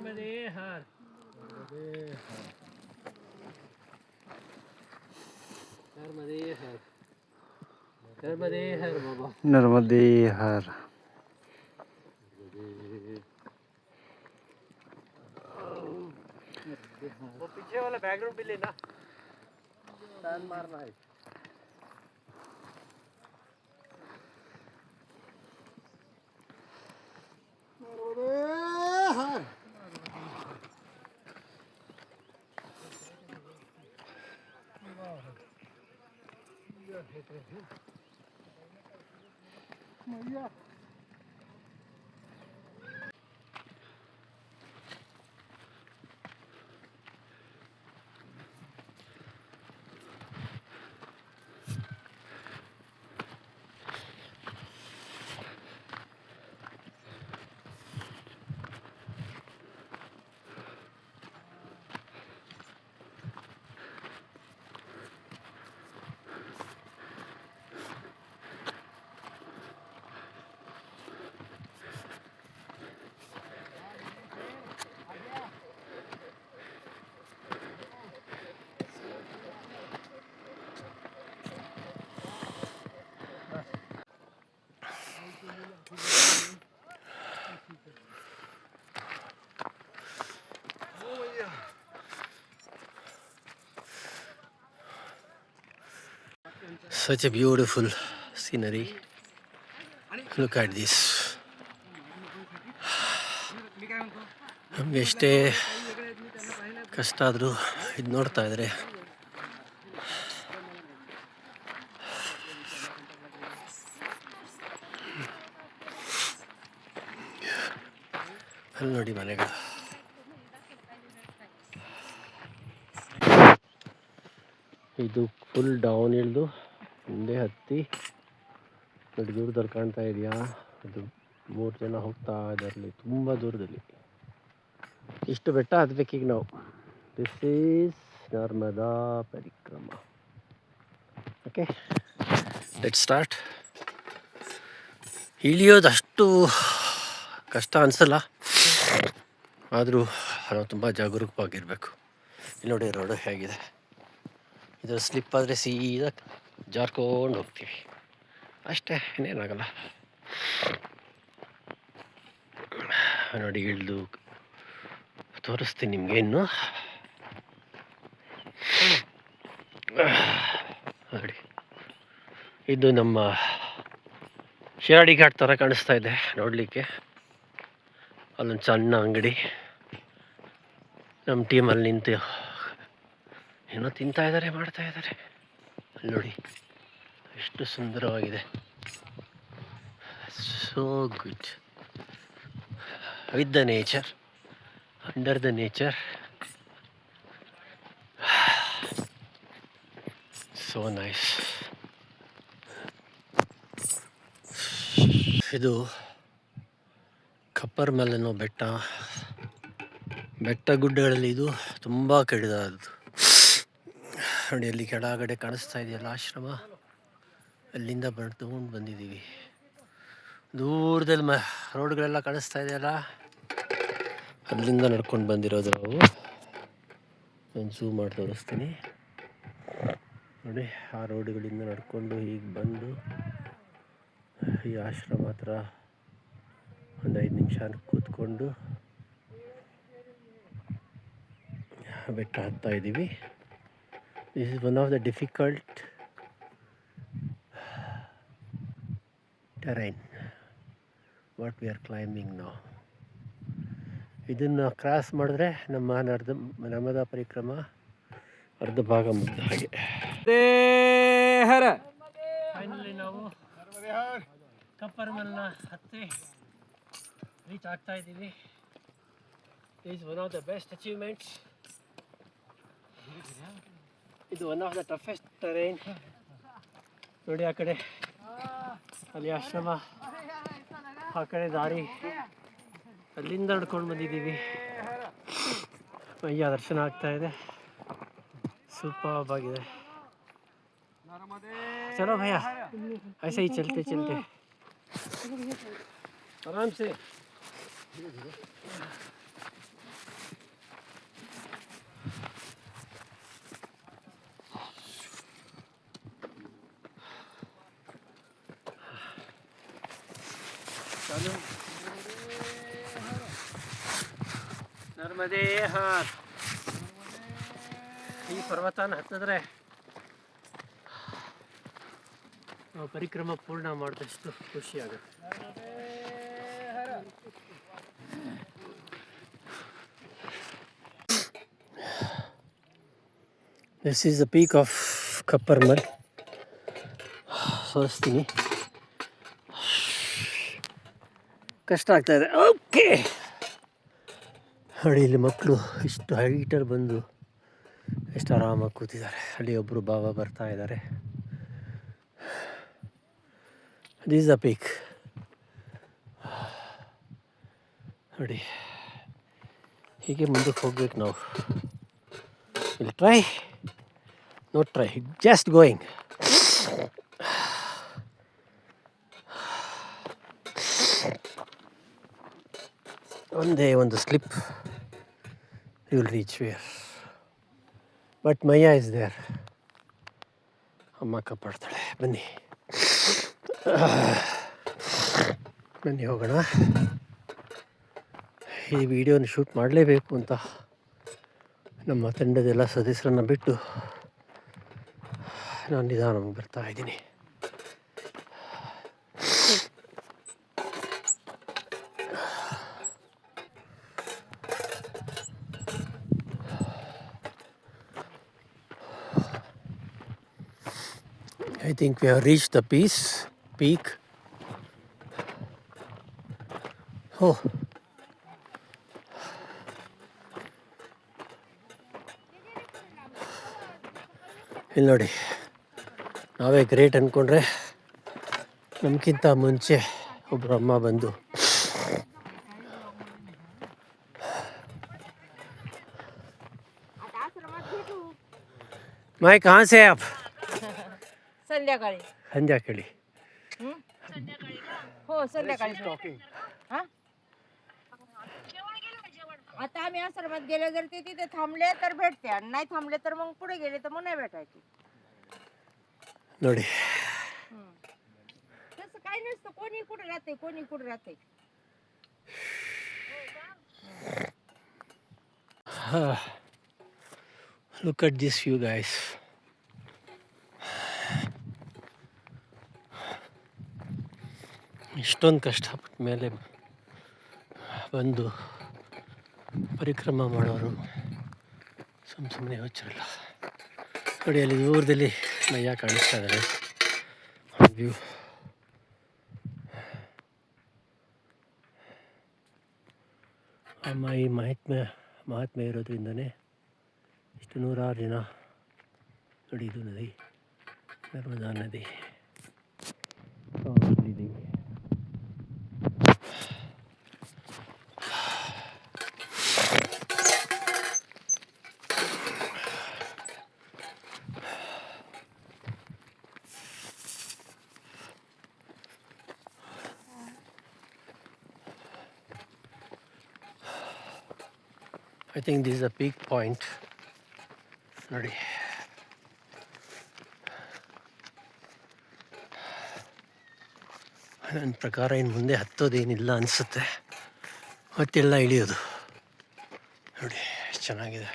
नर्मदे हर नर्मदे हर नर्मदे हर बाबा नर्मदे हर। वो पीछे वाला बैकग्राउंड भी लेना, टर्न मारना है। Such a beautiful scenery. Look at this. ನಮಗೆ ಎಷ್ಟೇ ಕಷ್ಟ ಆದರೂ ಇದು ನೋಡ್ತಾ ಇದ್ರೆ ಅಲ್ಲಿ ನೋಡಿ ಮನೆಗಳು. ಇದು ಫುಲ್ ಡೌನ್ ಇಳಿದು ಮುಂದೆ ಹತ್ತಿ ನೋಡಿ, ದೂರದಲ್ಲಿ ಕಾಣ್ತಾ ಇದೆಯಾ? ಅದು 3 ಜನ ಹೋಗ್ತಾ ಇದ್ದಾರಲ್ಲಿ, ತುಂಬ ದೂರದಲ್ಲಿ. ಇಷ್ಟು ಬೆಟ್ಟ ಹತ್ಬೇಕೀಗ ನಾವು. This is Narmada parikrama. Okay, let's start. ಇಳಿಯೋದು ಅಷ್ಟು ಕಷ್ಟ ಅನಿಸಲ್ಲ, ಆದರೂ ನಾವು ತುಂಬ ಜಾಗರೂಕವಾಗಿರಬೇಕು. ಇಲ್ಲಿ ನೋಡಿ ರೋಡು ಹೇಗಿದೆ. ಇದು ಸ್ಲಿಪ್ ಆದರೆ ಸೀದಾ ಜಾರ್ಕೊಂಡು ಹೋಗ್ತೀವಿ ಅಷ್ಟೇ, ಇನ್ನೇನಾಗಲ್ಲ. ನೋಡಿ ಇಳಿದು ತೋರಿಸ್ತೀನಿ ನಿಮಗೆ ಇನ್ನು. ನೋಡಿ, ಇದು ನಮ್ಮ ಶಿರಾಡಿ ಘಾಟ್ ಥರ ಕಾಣಿಸ್ತಾ ಇದೆ ನೋಡಲಿಕ್ಕೆ. ಅಲ್ಲೊಂದು ಸಣ್ಣ ಅಂಗಡಿ, ನಮ್ಮ ಟೀಮಲ್ಲಿ ನಿಂತು ಏನೋ ತಿಂತಾ ಇದ್ದಾರೆ, ಮಾಡ್ತಾ ಇದ್ದಾರೆ. ಅಲ್ಲಿ ನೋಡಿ ಎಷ್ಟು ಸುಂದರವಾಗಿದೆ. So good with the nature, under the nature. So nice. ಇದು ಕಪ್ಪರ್ ಮೇಲೆ ಅನ್ನೋ ಬೆಟ್ಟ. ಬೆಟ್ಟ ಗುಡ್ಡಗಳಲ್ಲಿ ಇದು ತುಂಬ ಕೆಳದಾದ್ದು ನೋಡಿ. ಅಲ್ಲಿ ಕೆಳಗಡೆ ಕಾಣಿಸ್ತಾ ಇದೆಯಲ್ಲ ಆಶ್ರಮ, ಅಲ್ಲಿಂದ ತಗೊಂಡು ಬಂದಿದ್ದೀವಿ. ದೂರದಲ್ಲಿ ರೋಡ್ಗಳೆಲ್ಲ ಕಾಣಿಸ್ತಾ ಇದೆಯಲ್ಲ, ಅಲ್ಲಿಂದ ನಡ್ಕೊಂಡು ಬಂದಿರೋದು ನಾವು. ನಾನು ಝೂಮ್ ಮಾಡಿ ತೋರಿಸ್ತೀನಿ ನೋಡಿ. ಆ ರೋಡ್ಗಳಿಂದ ನಡ್ಕೊಂಡು ಹೀಗೆ ಬಂದು ಈ ಆಶ್ರಮ ಹತ್ರ ಒಂದು 5 ನಿಮಿಷ ಕೂತ್ಕೊಂಡು ಬೆಟ್ಟ ಹತ್ತಾ ಇದ್ದೀವಿ. This is one of the difficult terrain what we are climbing now. ಇದನ್ನು ಕ್ರಾಸ್ ಮಾಡಿದ್ರೆ ನಮ್ಮ ನರ್ಮದಾ ಪರಿಕ್ರಮ ಅರ್ಧ ಭಾಗ ಮುಗಿದ ಹಾಗೆ. ಫೈನಲಿ ನಾವು ಕಪ್ಪರ್ ಮಲ್ನ ಹತ್ತಿ ರೀಚ್ ಆಗ್ತಾ ಇದ್ದೀವಿ. Is one of the best achievements. ಇದು one of the toughest terrain ನೋಡಿ. ಆ ಕಡೆ ಅಲ್ಲಿ ಆಶ್ರಮ, ಆ ಕಡೆ ದಾರಿ, ಅಲ್ಲಿಂದ ನಡ್ಕೊಂಡು ಬಂದಿದ್ದೀವಿ. ಅಯ್ಯ, ದರ್ಶನ ಆಗ್ತಾ ಇದೆ, ಸೂಪರ್ ಆಗಿದೆ. चलो भैया, ऐसे ही चलते चलते आराम से. ನರ್ಮದೇ ಹಾರ್. ಈ ಪರ್ವತನ ಹತ್ತಿದ್ರೆ ನಾವು ಪರಿಕ್ರಮ ಪೂರ್ಣ ಮಾಡಿದಷ್ಟು ಖುಷಿಯಾಗುತ್ತೆ. This is the peak of Kapparmal. ಸೋಸ್ತೀನಿ, ಕಷ್ಟ ಆಗ್ತಾ ಇದೆ. ಓಕೆ ನೋಡಿ, ಇಲ್ಲಿ ಮಕ್ಕಳು ಇಷ್ಟು ಹೈಟಲ್ಲಿ ಬಂದು ಎಷ್ಟು ಆರಾಮಾಗಿ ಕೂತಿದ್ದಾರೆ. ಅಲ್ಲಿ ಒಬ್ಬರು ಬಾಬಾ ಬರ್ತಾ ಇದ್ದಾರೆ. This is the peak. ನೋಡಿ, ಹೀಗೆ ಮುಂದಕ್ಕೆ ಹೋಗ್ಬೇಕು ನಾವು. Will try, not try, just going. ಒಂದು slip, you will reach where. But Maya is there. ಅಮ್ಮ ಕಾಪಾಡ್ತಾಳೆ. ಬನ್ನಿ ಹೋಗೋಣ. ಈ ವಿಡಿಯೋನ ಶೂಟ್ ಮಾಡಲೇಬೇಕು ಅಂತ ನಮ್ಮ ತಂಡದೆಲ್ಲ ಸದಸ್ಯರನ್ನು ಬಿಟ್ಟು ನಾನು ನಿಧಾನವಾಗಿ ಬರ್ತಾ ಇದ್ದೀನಿ. I think we have reached the peak. Oh. ಇಲ್ಲಿ ನೋಡಿ, ನಾವೇ ಗ್ರೇಟ್ ಅಂದ್ಕೊಂಡ್ರೆ ನಮಗಿಂತ ಮುಂಚೆ ಒಬ್ಬರು ಅಮ್ಮ ಬಂದು मैं कहाँ से आप? संध्याकाळी. संध्याकाळी. हो, संध्याकाळी. आता आम्ही आश्रमात गेले, जर ते तिथे थांबले तर भेटते, आणि नाही थांबले तर मग पुढे गेले तर मग नाही भेटायचे. ನೋಡಿ, तसं काही नसतं. कोणी कुठे राहते. look at this view, guys. ಇಷ್ಟೊಂದು ಕಷ್ಟಪಟ್ಟ ಮೇಲೆ ಬಂದು ಪರಿಕ್ರಮ ಮಾಡೋರು ಸುಮ್ಮನೆ ಹುಚ್ಚರಲ್ಲ. ನೋಡಿ, ಅಲ್ಲಿ ದೂರದಲ್ಲಿ ಮಯ್ಯ ಕಾಣಿಸ್ತಾ ಇದ್ದಾರೆ. ವ್ಯೂ ಅಮ್ಮ ಈ ಮಹಾತ್ಮೆ ಇರೋದ್ರಿಂದನೇ ಇಷ್ಟು ನೂರಾರು ಜನ. ನೋಡಿ, ಇದು ನದಿ, ನರ್ಮದಾ ನದಿ. I think this is a peak point. ನೋಡಿ, ನನ್ನ ಪ್ರಕಾರ ಇನ್ನು ಮುಂದೆ ಹತ್ತೋದೇನಿಲ್ಲ ಅನಿಸುತ್ತೆ, ಮತ್ತೆಲ್ಲ ಇಳಿಯೋದು. ನೋಡಿ ಎಷ್ಟು ಚೆನ್ನಾಗಿದೆ.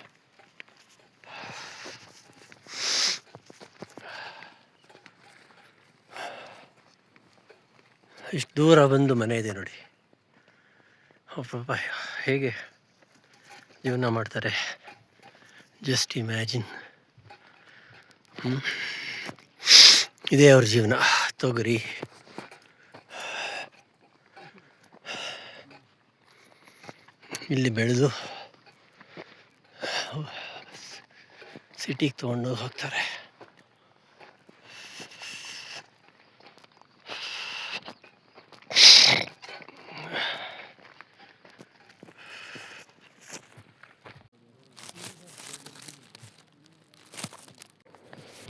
ಇಷ್ಟು ದೂರ ಬಂದು ಮನೆ ಇದೆ ನೋಡಿ. ಪಾಪ ಹೇಗೆ ಜೀವನ ಮಾಡ್ತಾರೆ, ಜಸ್ಟ್ ಇಮ್ಯಾಜಿನ್. ಇದೇ ಅವ್ರ ಜೀವನ. ತೊಗರಿ, ಇಲ್ಲಿ ಬೆಳೆದು ಸಿಟಿಗೆ ತೊಗೊಂಡು ಹೋಗ್ತಾರೆ.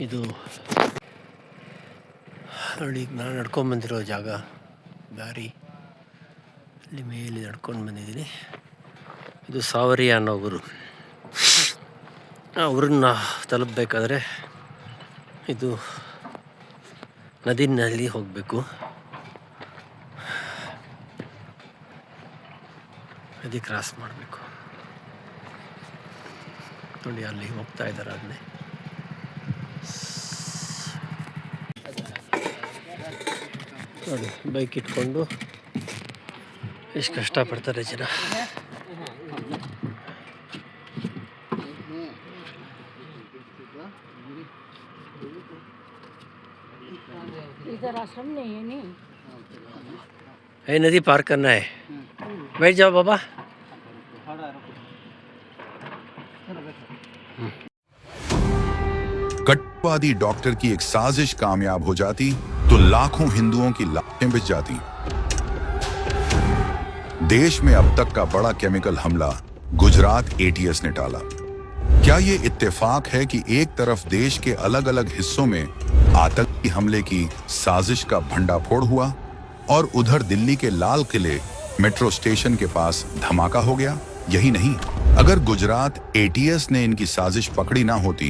ಇದು ನೋಡಿ, ನಾನು ನಡ್ಕೊಂಡ್ಬಂದಿರೋ ಜಾಗ, ದಾರಿ. ಅಲ್ಲಿ ಮೇಲೆ ನಡ್ಕೊಂಡು ಬಂದಿದ್ದೀನಿ. ಇದು ಸಾವರಿಯ ಅನ್ನೋ ಊರು. ಊರನ್ನ ತಲುಪಬೇಕಾದ್ರೆ ಇದು ನದಿನಲ್ಲಿ ಹೋಗಬೇಕು. ನದಿ ಕ್ರಾಸ್ ಮಾಡಬೇಕು. ನೋಡಿ ಅಲ್ಲಿ ಹೋಗ್ತಾ ಇದ್ದಾರೆ ಅದನ್ನೇ. ನೋಡಿ ಬೈಕ್ ಇಟ್ಕೊಂಡು ಎಷ್ಟು ಕಷ್ಟಪಡ್ತಾರೆ ಜನ. इधर आश्रम नहीं है नहीं. ये नदी पार करना है. बैठ जाओ बाबा. कट्टरवादी डॉक्टर की एक साजिश कामयाब हो जाती तो लाखों हिंदुओं की लाशें बिछ जाती. देश में अब तक का बड़ा केमिकल हमला गुजरात एटीएस ने टाला. क्या ये इत्तेफाक है कि एक तरफ देश के अलग अलग हिस्सों में आतंकी हमले की साजिश का भंडाफोड़ हुआ और उधर दिल्ली के लाल किले मेट्रो स्टेशन के पास धमाका हो गया. यही नहीं, अगर गुजरात एटीएस ने इनकी साजिश पकड़ी ना होती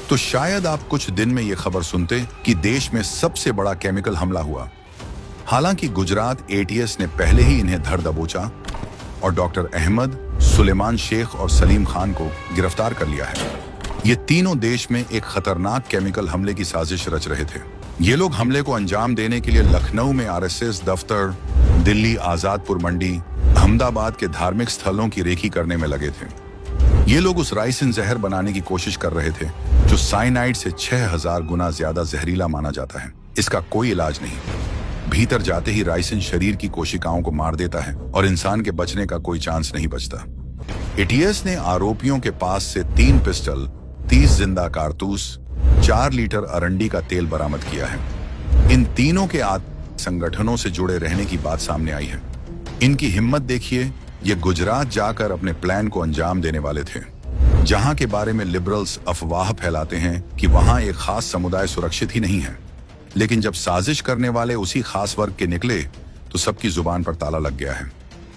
तो शायद आप कुछ दिन में ये खबर सुनते कि देश में सबसे बड़ा केमिकल हमला हुआ. हालांकि गुजरात एटीएस ने पहले ही इन्हें धर दबोचा और डॉक्टर अहमद, सुलेमान शेख और सलीम खान को गिरफ्तार कर लिया है. ये तीनों देश में एक खतरनाक केमिकल हमले की साजिश रच रहे थे. ये लोग हमले को अंजाम देने के लिए लखनऊ में आरएसएस दफ्तर, दिल्ली आजादपुर मंडी, अहमदाबाद के धार्मिक स्थलों की रेकी करने में लगे थे. ये लोग उस राइसिन जहर बनाने की कोशिश कर रहे थे जो साइनाइड से 6000 गुना ज्यादा जहरीला माना जाता है. इसका कोई इलाज नहीं. भीतर जाते ही राइसिन शरीर की कोशिकाओं को मार देता है और इंसान के बचने का कोई चांस नहीं बचता. एटीएस ने आरोपियों के पास से 3 पिस्टल, 30 जिंदा कारतूस, 4 लीटर अरंडी का तेल बरामद किया है. इन तीनों के संगठनों से जुड़े रहने की बात सामने आई है. इनकी हिम्मत देखिए. ये गुजरात जाकर अपने प्लान को अंजाम देने वाले थे, जहां के बारे में लिबरल्स अफवाह फैलाते हैं कि वहां एक खास समुदाय सुरक्षित ही नहीं है. लेकिन जब साजिश करने वाले उसी खास वर्ग के निकले तो सबकी जुबान पर ताला लग गया है.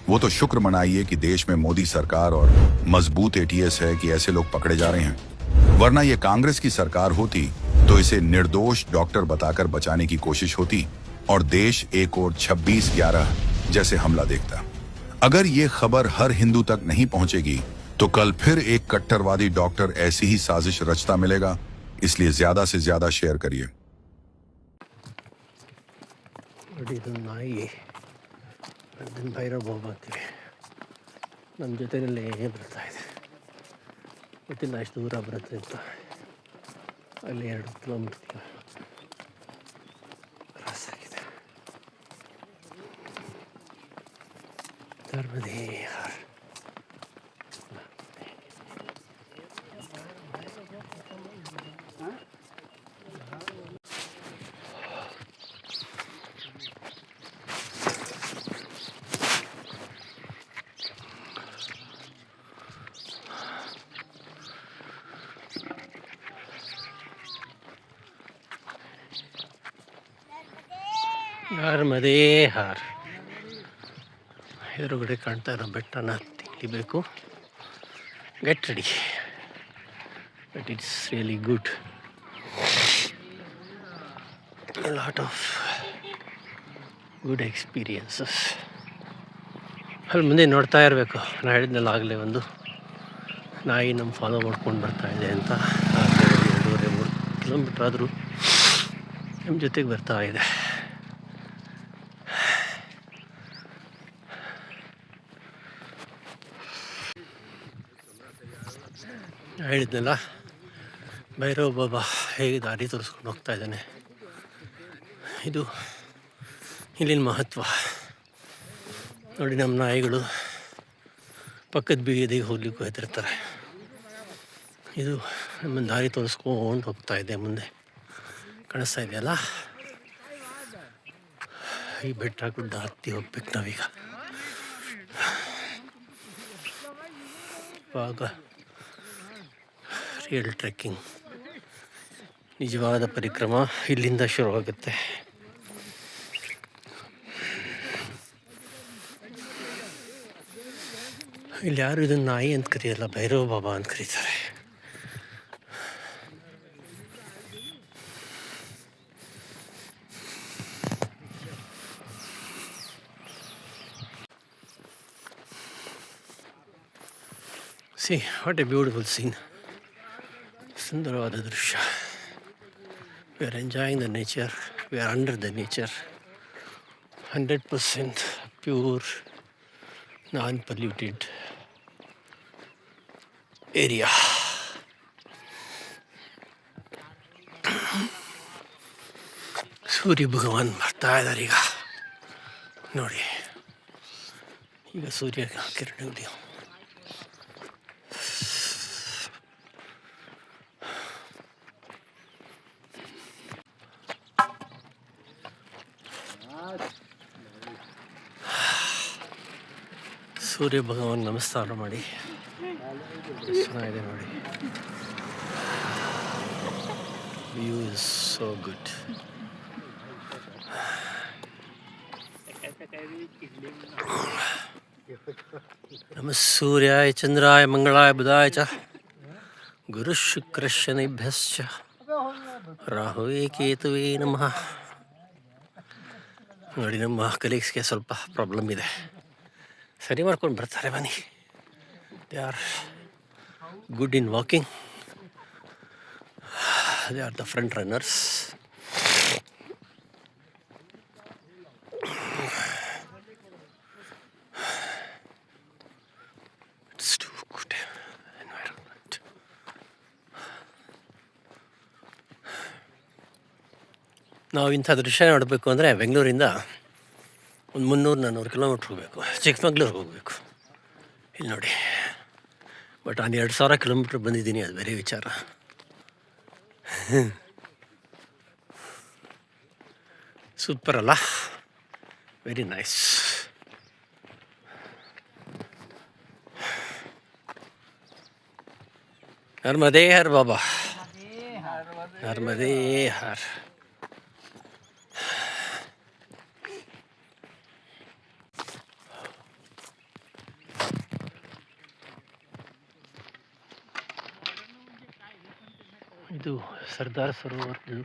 वो तो शुक्र मनाइए कि देश में मोदी सरकार और मजबूत एटीएस है कि ऐसे लोग पकड़े जा रहे हैं. वरना ये कांग्रेस की सरकार होती तो इसे निर्दोष डॉक्टर बताकर बचाने की कोशिश होती और देश एक और 26/11 जैसे हमला देखता. अगर ये खबर हर हिंदू तक नहीं पहुंचेगी तो कल फिर एक कट्टरवादी डॉक्टर ऐसी ही साजिश रचता मिलेगा. इसलिए ज्यादा से ज्यादा शेयर करिए. ನೋಡಿ ಇದು ನಾಯಿ ಅದನ್ನು ಭೈರವ್ ಬಾಬಾ ಅಂತೀವಿ. ನಮ್ಮ ಜೊತೆಯಲ್ಲೇ ಬರ್ತಾ ಇದೆ. ಗೊತ್ತಿಲ್ಲ ಎಷ್ಟು ದೂರ ಬರುತ್ತೆ ಅಂತ. ಅಲ್ಲಿ 2 ಕಿಲೋಮೀಟರ್ ಕ್ರಾಸ್ ಆಗಿದೆ. ಧರ್ಮದೇಹರ್ ನರ್ಮದೇಹರ್. ಎದುರುಗಡೆ ಕಾಣ್ತಾ ಇರೋ ಬೆಟ್ಟನ ತಿಳಿಬೇಕು. Get ready, but it's really good. A lot of good experiences. ಅಲ್ಲಿ ಮುಂದೆ ನೋಡ್ತಾ ಇರಬೇಕು. ನಾನು ಹೇಳಿದ್ನಲ್ಲ ಆಗಲೇ, ಒಂದು ನಾಯಿ ನಮ್ಮ ಫಾಲೋ ಮಾಡ್ಕೊಂಡು ಬರ್ತಾ ಇದೆ ಅಂತ. 2.5-3 ಕಿಲೋಮೀಟ್ರ್ ಆದರೂ ನಮ್ಮ ಜೊತೆಗೆ ಬರ್ತಾ ಇದೆ. ಹೇಳಿದ್ನಲ್ಲ, ಭೈರವ್ ಬಾಬಾ ಹೇಗೆ ದಾರಿ ತೋರಿಸ್ಕೊಂಡು ಹೋಗ್ತಾ ಇದ್ದಾನೆ. ಇದು ಇಲ್ಲಿನ ಮಹತ್ವ ನೋಡಿ. ನಮ್ಮ ನಾಯಿಗಳು ಪಕ್ಕದ ಬೀದಿಗೆ ಹೋಗ್ಲಿಕ್ಕೂ ಹೆದರ್ತಾರೆ. ಇದು ನಮ್ಮ ದಾರಿ ತೋರಿಸ್ಕೊಂಡು ಹೋಗ್ತಾ ಇದೆ. ಮುಂದೆ ಕಾಣಿಸ್ತಾ ಇದೆಯಲ್ಲ, ಈ ಬೆಟ್ಟ ಗುಡ್ಡ ಹತ್ತಿ ಹೋಗ್ಬೇಕು ನಾವೀಗ. ಇವಾಗ ರಿಯಲ್ ಟ್ರೆಕ್ಕಿಂಗ್, ನಿಜವಾದ ಪರಿಕ್ರಮ ಇಲ್ಲಿಂದ ಶುರುವಾಗುತ್ತೆ. ಇಲ್ಲಿ ಯಾರು ಇದನ್ನು ನಾಯಿ ಅಂತ ಕರೆಯಲ್ಲ, ಭೈರವ್ ಬಾಬಾ ಅಂತ ಕರೀತಾರೆ. See what a beautiful scene. ಸುಂದರವಾದ ದೃಶ್ಯ. We are enjoying the nature, we are under the nature. 100% pure, non-polluted area. Surya Bhagwan ಬರ್ತಾ ಇದ್ದಾರೆ ಈಗ ನೋಡಿ. ಈಗ ಸೂರ್ಯ ಕಿರಣಗಳು ಸೂರ್ಯ ಭಗವಾನ್ ನಮಸ್ಕಾರ ಮಾಡಿ. ಚೆನ್ನಾಗಿದೆ ನೋಡಿ. View is so good. ನಮ ಸೂರ್ಯಾಯ ಚಂದ್ರಾಯ ಮಂಗಳಾಯ ಬುಧಾಯ ಚ ಗುರು ಶುಕ್ರ ಶನಿಭ್ಯಶ್ಚ ರಾಹುವೇ ಕೇತುವೇ ನಮಃ. ನೋಡಿ, ನಮ್ಮ ಕಲೀಗ್ಸ್ಗೆ ಸ್ವಲ್ಪ ಪ್ರಾಬ್ಲಮ್ ಇದೆ, ಸರಿ ಮಾಡ್ಕೊಂಡು ಬರ್ತಾರೆ ಬನ್ನಿ. They are good in walking, they are the front runners. ನಾವು ಇಂಥ ದೃಶ್ಯ ನೋಡಬೇಕು ಅಂದರೆ ಬೆಂಗಳೂರಿಂದ ಒಂದು 300-400 ಕಿಲೋಮೀಟ್ರ್ ಹೋಗಬೇಕು, ಚಿಕ್ಕಮಂಗ್ಳೂರಿಗೆ ಹೋಗಬೇಕು. ಇಲ್ಲಿ ನೋಡಿ, ಬಟ್ ನಾನು 2000 ಕಿಲೋಮೀಟ್ರ್ ಬಂದಿದ್ದೀನಿ, ಅದು ಬೇರೆ ವಿಚಾರ. ಸೂಪರ್ ಅಲ್ಲ? Very nice. ನರ್ಮದೇ ಹರ್ ಬಾಬಾ, ನರ್ಮದೇ ಹರ್. ಇದು ಸರ್ದಾರ್ ಸರೋವರ್ದು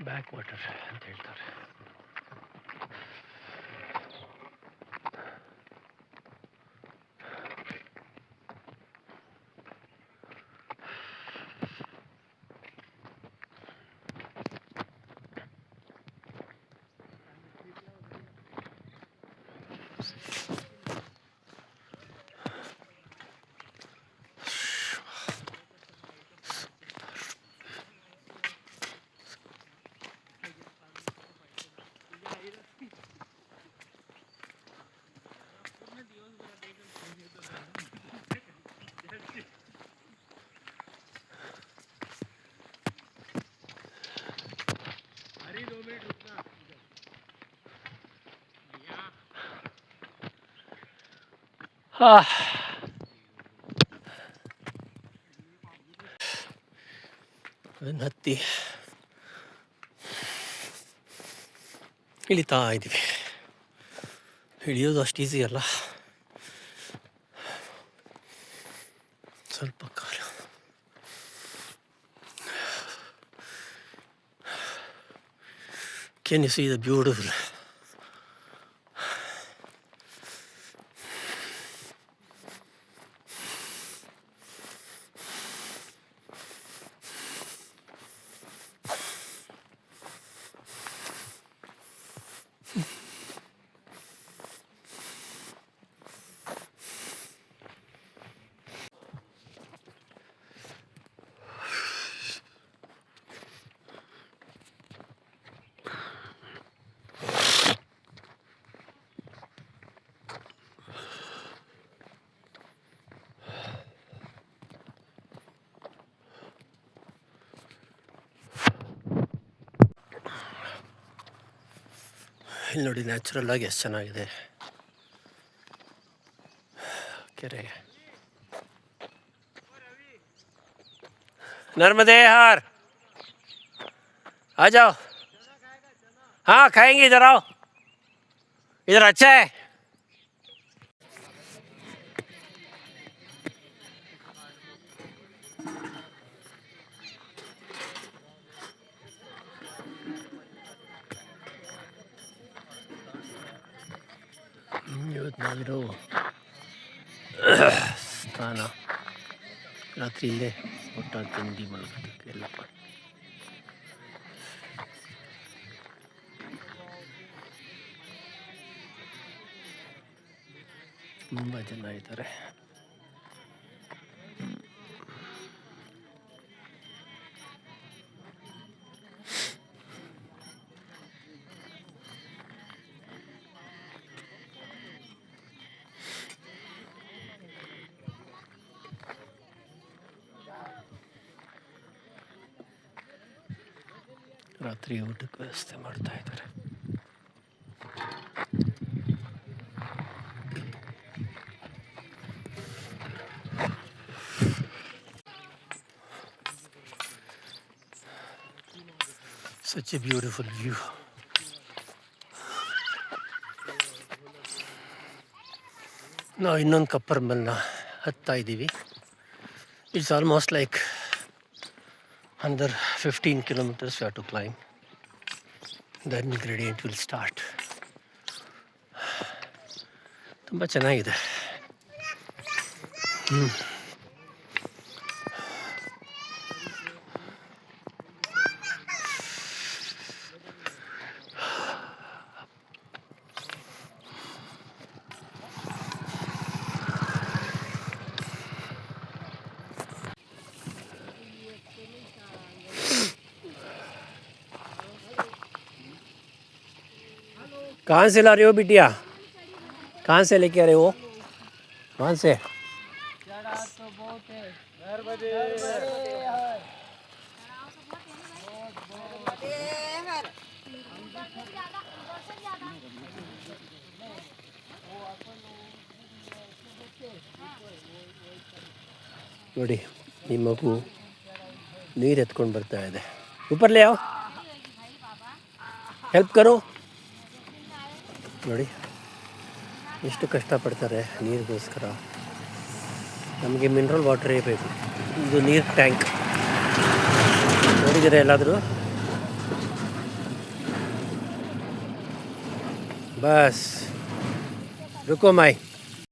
ಬ್ಯಾಕ್ ವಾಟರ್ ಅಂತ ಹೇಳ್ತಾರೆ. ಅದನ್ನು ಹತ್ತಿ ಇಳಿತಾ ಇದ್ದೀವಿ. ಇಳಿಯೋದು ಅಷ್ಟು ಈಸಿ ಅಲ್ಲ, ಸ್ವಲ್ಪ ಕಾಲ. Can you see the beautiful ಇಲ್ಲಿ ನೋಡಿ, ನ್ಯಾಚುರಲ್ ಆಗಿ ಎಷ್ಟು ಚೆನ್ನಾಗಿದೆ ಕೆರೆ. नर्मदे हार आ जाओ. हाँ खाएंगे, इधर आओ, इधर अच्छा है. ಇವತ್ತು ನಾವಿರೋ ಸ್ಥಾನ ರಾತ್ರಿ ಇಲ್ಲೇ ಊಟ ತಿಂಡಿ ಮಲಗೋದಕ್ಕೆ ಎಲ್ಲಪ್ಪ. ತುಂಬ ಜನ ಇದ್ದಾರೆ. ರಾತ್ರಿ ಊಟಕ್ಕೆ ವ್ಯವಸ್ಥೆ ಮಾಡ್ತಾ ಇದ್ದಾರೆ. Such a beautiful view. ನಾವು ಇನ್ನೊಂದು ಕಪ್ಪರ್ ಮಲ್ನ ಹತ್ತಾ ಇದ್ದೀವಿ. It's almost like under 15 kilometers we have to climb. Then gradient will start. ತುಂಬ ಚೆನ್ನಾಗಿದೆ. कहाँ से ला रहे हो बिटिया? कहाँ से लेके आ रहे हो? वहाँ से? ನೋಡಿ ಈ ಮಗು ನೀರು ಎತ್ಕೊಂಡು ಬರ್ತಾ ಇದೆ. ऊपर ले आओ, ಹೆಲ್ಪ್ ಕರೋ. ನೋಡಿ ಎಷ್ಟು ಕಷ್ಟಪಡ್ತಾರೆ ನೀರಿಗೋಸ್ಕರ. ನಮಗೆ ಮಿನರಲ್ ವಾಟರೇ ಬೇಕು. ಇದು ನೀರು ಟ್ಯಾಂಕ್ ನೋಡಿದ್ದೀರಾ ಎಲ್ಲಾದರೂ? ಬಸ್ ರುಕೋ ಮಾಯ್.